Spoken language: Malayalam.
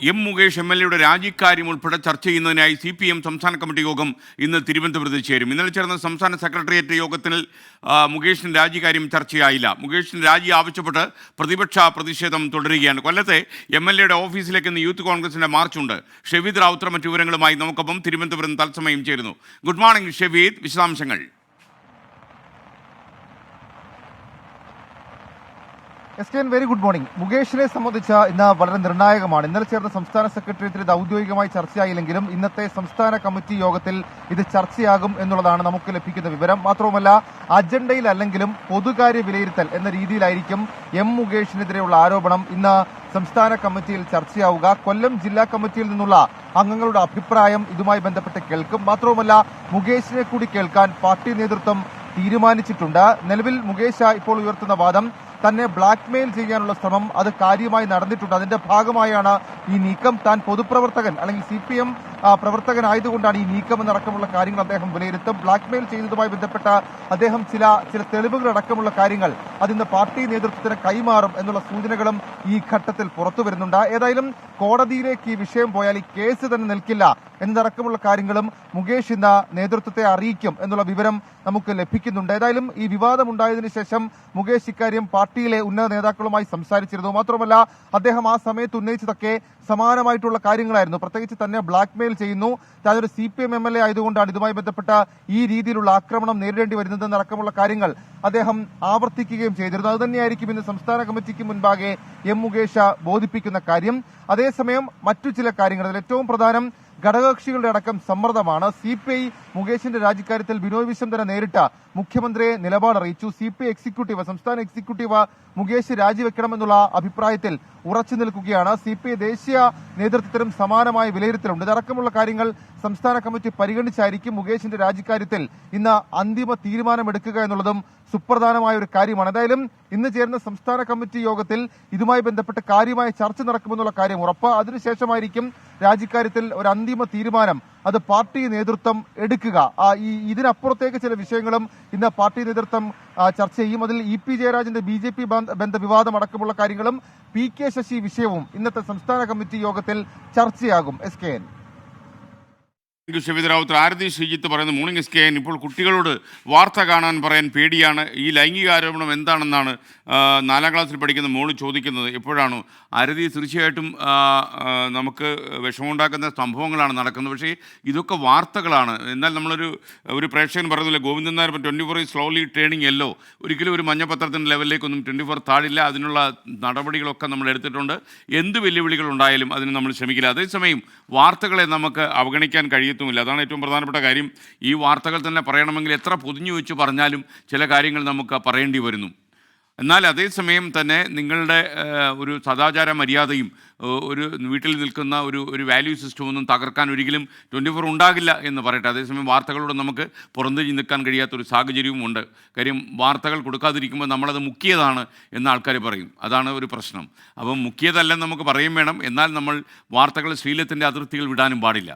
എം മുകേഷ് MLA രാജിക്കാര്യം ഉൾപ്പെടെ ചർച്ച ചെയ്യുന്നതിനായി CPM സംസ്ഥാന കമ്മിറ്റി യോഗം ഇന്ന് തിരുവനന്തപുരത്ത് ചേരും. ഇന്നലെ ചേർന്ന സംസ്ഥാന സെക്രട്ടേറിയറ്റ് യോഗത്തിൽ മുകേഷിൻ്റെ രാജിക്കാര്യം ചർച്ചയായില്ല. മുകേഷിൻ്റെ രാജി ആവശ്യപ്പെട്ട് പ്രതിഷേധം തുടരുകയാണ്. കൊല്ലത്തെ MLA ഓഫീസിലേക്ക് ഇന്ന് യൂത്ത് കോൺഗ്രസിൻ്റെ മാർച്ചുണ്ട്. ഷെവീദ് റാവുത്തർ മറ്റു വിവരങ്ങളുമായി നമുക്കൊപ്പം തിരുവനന്തപുരം തത്സമയം ചേരുന്നു. ഗുഡ് മോർണിംഗ് ഷെവീദ്, വിശദാംശങ്ങൾ. Very good morning. മുകേഷിനെ സംബന്ധിച്ച ഇന്ന് വളരെ നിർണായകമാണ്. ഇന്നലെ ചേർന്ന സംസ്ഥാന സെക്രട്ടേറിയറ്റിൽ ഇത് ഔദ്യോഗികമായി ചർച്ചയായില്ലെങ്കിലും ഇന്നത്തെ സംസ്ഥാന കമ്മിറ്റി യോഗത്തിൽ ഇത് ചർച്ചയാകും എന്നുള്ളതാണ് നമുക്ക് ലഭിക്കുന്ന വിവരം. മാത്രവുമല്ല, അജണ്ടയിലല്ലെങ്കിലും പൊതുകാര്യ വിലയിരുത്തൽ എന്ന രീതിയിലായിരിക്കും എം മുകേഷിനെതിരെയുള്ള ആരോപണം ഇന്ന് സംസ്ഥാന കമ്മിറ്റിയിൽ ചർച്ചയാവുക. കൊല്ലം ജില്ലാ കമ്മിറ്റിയിൽ നിന്നുള്ള അംഗങ്ങളുടെ അഭിപ്രായം ഇതുമായി ബന്ധപ്പെട്ട് കേൾക്കും. മാത്രവുമല്ല, മുകേഷിനെ കൂടി കേൾക്കാൻ പാർട്ടി നേതൃത്വം തീരുമാനിച്ചിട്ടുണ്ട്. നിലവിൽ മുകേഷ് ഇപ്പോൾ ഉയർത്തുന്ന വാദം തന്നെ ബ്ലാക്ക്മെയിൽ ചെയ്യാനുള്ള ശ്രമം അത് കാര്യമായി നടന്നിട്ടുണ്ട്. അതിന്റെ ഭാഗമായാണ് ഈ നീക്കം. താൻ പൊതുപ്രവർത്തകൻ അല്ലെങ്കിൽ CPM പ്രവർത്തകനായതുകൊണ്ടാണ് ഈ നീക്കം എന്നടക്കമുള്ള കാര്യങ്ങൾ അദ്ദേഹം വിലയിരുത്തും. ബ്ലാക്ക്മെയിൽ ചെയ്യുന്നതുമായി ബന്ധപ്പെട്ട അദ്ദേഹം ചില തെളിവുകളടക്കമുള്ള കാര്യങ്ങൾ അതിന്ന് പാർട്ടി നേതൃത്വത്തിന് കൈമാറും എന്നുള്ള സൂചനകളും ഈ ഘട്ടത്തിൽ പുറത്തു വരുന്നുണ്ട്. ഏതായാലും കോടതിയിലേക്ക് ഈ വിഷയം പോയാൽ ഈ കേസ് തന്നെ നിൽക്കില്ല എന്നതടക്കമുള്ള കാര്യങ്ങളും മുകേഷ് ഇന്ന് നേതൃത്വത്തെ അറിയിക്കും എന്നുള്ള വിവരം നമുക്ക് ലഭിക്കുന്നുണ്ട്. ഏതായാലും ഈ വിവാദമുണ്ടായതിനു ശേഷം മുകേഷ് ഇക്കാര്യം പാർട്ടിയിലെ ഉന്നത നേതാക്കളുമായി സംസാരിച്ചിരുന്നു. മാത്രമല്ല, അദ്ദേഹം ആ സമയത്ത് ഉന്നയിച്ചതൊക്കെ സമാനമായിട്ടുള്ള കാര്യങ്ങളായിരുന്നു. പ്രത്യേകിച്ച് തന്നെ ബ്ലാക്ക്മെയിൽ ചെയ്യുന്നു, താനൊരു CPM MLA ആയതുകൊണ്ടാണ് ഇതുമായി ബന്ധപ്പെട്ട ഈ രീതിയിലുള്ള ആക്രമണം നേരിടേണ്ടി വരുന്നതെന്നടക്കമുള്ള കാര്യങ്ങൾ അദ്ദേഹം ആവർത്തിക്കുകയും ചെയ്തിരുന്നു. അതുതന്നെയായിരിക്കും ഇന്ന് സംസ്ഥാന കമ്മിറ്റിക്ക് മുൻപാകെ എം മുകേഷ് ബോധിപ്പിക്കുന്ന കാര്യം. അതേസമയം മറ്റു ചില കാര്യങ്ങൾ, അതിൽ ഏറ്റവും പ്രധാനം ഘടകകക്ഷികളുടെ അടക്കം സമ്മർദ്ദമാണ്. CPI മുകേഷിന്റെ രാജിക്കാര്യത്തിൽ ബിനോയ് വിശ്വം തന്നെ നേരിട്ട് മുഖ്യമന്ത്രിയെ നിലപാട് അറിയിച്ചു. CPI എക്സിക്യൂട്ടീവ്, സംസ്ഥാന എക്സിക്യൂട്ടീവ് മുകേഷ് രാജിവെക്കണമെന്നുള്ള അഭിപ്രായത്തിൽ ഉറച്ചു നിൽക്കുകയാണ്. CPI ദേശീയ നേതൃത്വത്തിനും സമാനമായ വിലയിരുത്തലുണ്ട്. ഇതടക്കമുള്ള കാര്യങ്ങൾ സംസ്ഥാന കമ്മിറ്റി പരിഗണിച്ചായിരിക്കും മുകേഷിന്റെ രാജിക്കാര്യത്തിൽ ഇന്ന് അന്തിമ തീരുമാനമെടുക്കുക എന്നുള്ളതും സുപ്രധാനമായ ഒരു കാര്യമാണ്. എന്തായാലും ഇന്ന് ചേർന്ന സംസ്ഥാന കമ്മിറ്റി യോഗത്തിൽ ഇതുമായി ബന്ധപ്പെട്ട് കാര്യമായ ചർച്ച നടക്കുമെന്നുള്ള കാര്യം ഉറപ്പ്. അതിനുശേഷമായിരിക്കും രാജിക്കാര്യത്തിൽ ഒരു അന്തിമ തീരുമാനം അത് പാർട്ടി നേതൃത്വം എടുക്കുക. ഇതിനപ്പുറത്തേക്ക് ചില വിഷയങ്ങളും ഇന്ന് പാർട്ടി നേതൃത്വം ചർച്ച ചെയ്യും. അതിൽ EP ജയരാജന്റെ BJP ബന്ധ വിവാദം അടക്കമുള്ള കാര്യങ്ങളും PK ശശി വിഷയവും ഇന്നത്തെ സംസ്ഥാന കമ്മിറ്റി യോഗത്തിൽ ചർച്ചയാകും. SKN. ഷെവീദ് റാവുത്തർ. ആരതി ശ്രീജിത്ത് പറയുന്നു, മോർണിംഗ് SKN. ഇപ്പോൾ കുട്ടികളോട് വാർത്ത കാണാൻ പറയാൻ പേടിയാണ്. ഈ ലൈംഗിക ആരോപണം എന്താണെന്നാണ് 4ാം ക്ലാസ്സിൽ പഠിക്കുന്ന മോള് ചോദിക്കുന്നത്. എപ്പോഴാണോ ആരതി? തീർച്ചയായിട്ടും നമുക്ക് വിഷമമുണ്ടാക്കുന്ന സംഭവങ്ങളാണ് നടക്കുന്നത്. പക്ഷേ ഇതൊക്കെ വാർത്തകളാണ്. എന്നാൽ ഒരു പ്രേക്ഷകൻ പറയുന്നില്ല, Govindan Nair 24 slowly turning yellow. ഒരിക്കലും ഒരു മഞ്ഞപത്രത്തിൻ്റെ ലെവലിലേക്കൊന്നും 24 താഴില്ല. അതിനുള്ള നടപടികളൊക്കെ നമ്മൾ എടുത്തിട്ടുണ്ട്. എന്ത് വെല്ലുവിളികൾ ഉണ്ടായാലും അതിന് നമ്മൾ ശ്രമിക്കില്ല. അതേസമയം വാർത്തകളെ നമുക്ക് അവഗണിക്കാൻ കഴിയത്തുമില്ല. അതാണ് ഏറ്റവും പ്രധാനപ്പെട്ട കാര്യം. ഈ വാർത്തകൾ തന്നെ പറയണമെങ്കിൽ എത്ര പൊതിഞ്ഞു വെച്ച് പറഞ്ഞാലും ചില കാര്യങ്ങൾ നമുക്ക് പറയേണ്ടി വരുന്നു. എന്നാൽ അതേസമയം തന്നെ നിങ്ങളുടെ ഒരു സദാചാര മര്യാദയും ഒരു വീട്ടിൽ നിൽക്കുന്ന ഒരു വാല്യൂ സിസ്റ്റമൊന്നും തകർക്കാൻ ഒരിക്കലും 24 ഉണ്ടാകില്ല എന്ന് പറയട്ടെ. അതേസമയം വാർത്തകളോട് നമുക്ക് പുറന്തേജ് നിൽക്കാൻ കഴിയാത്തൊരു സാഹചര്യവും ഉണ്ട്. കാര്യം വാർത്തകൾ കൊടുക്കാതിരിക്കുമ്പോൾ നമ്മളത് മുക്കിയതാണ് എന്ന് ആൾക്കാർ പറയും. അതാണ് ഒരു പ്രശ്നം. അപ്പം മുക്കിയതല്ലെന്ന് നമുക്ക് പറയും വേണം. എന്നാൽ നമ്മൾ വാർത്തകൾ ശീലത്തിൻ്റെ അതിർത്തികൾ വിടാനും പാടില്ല.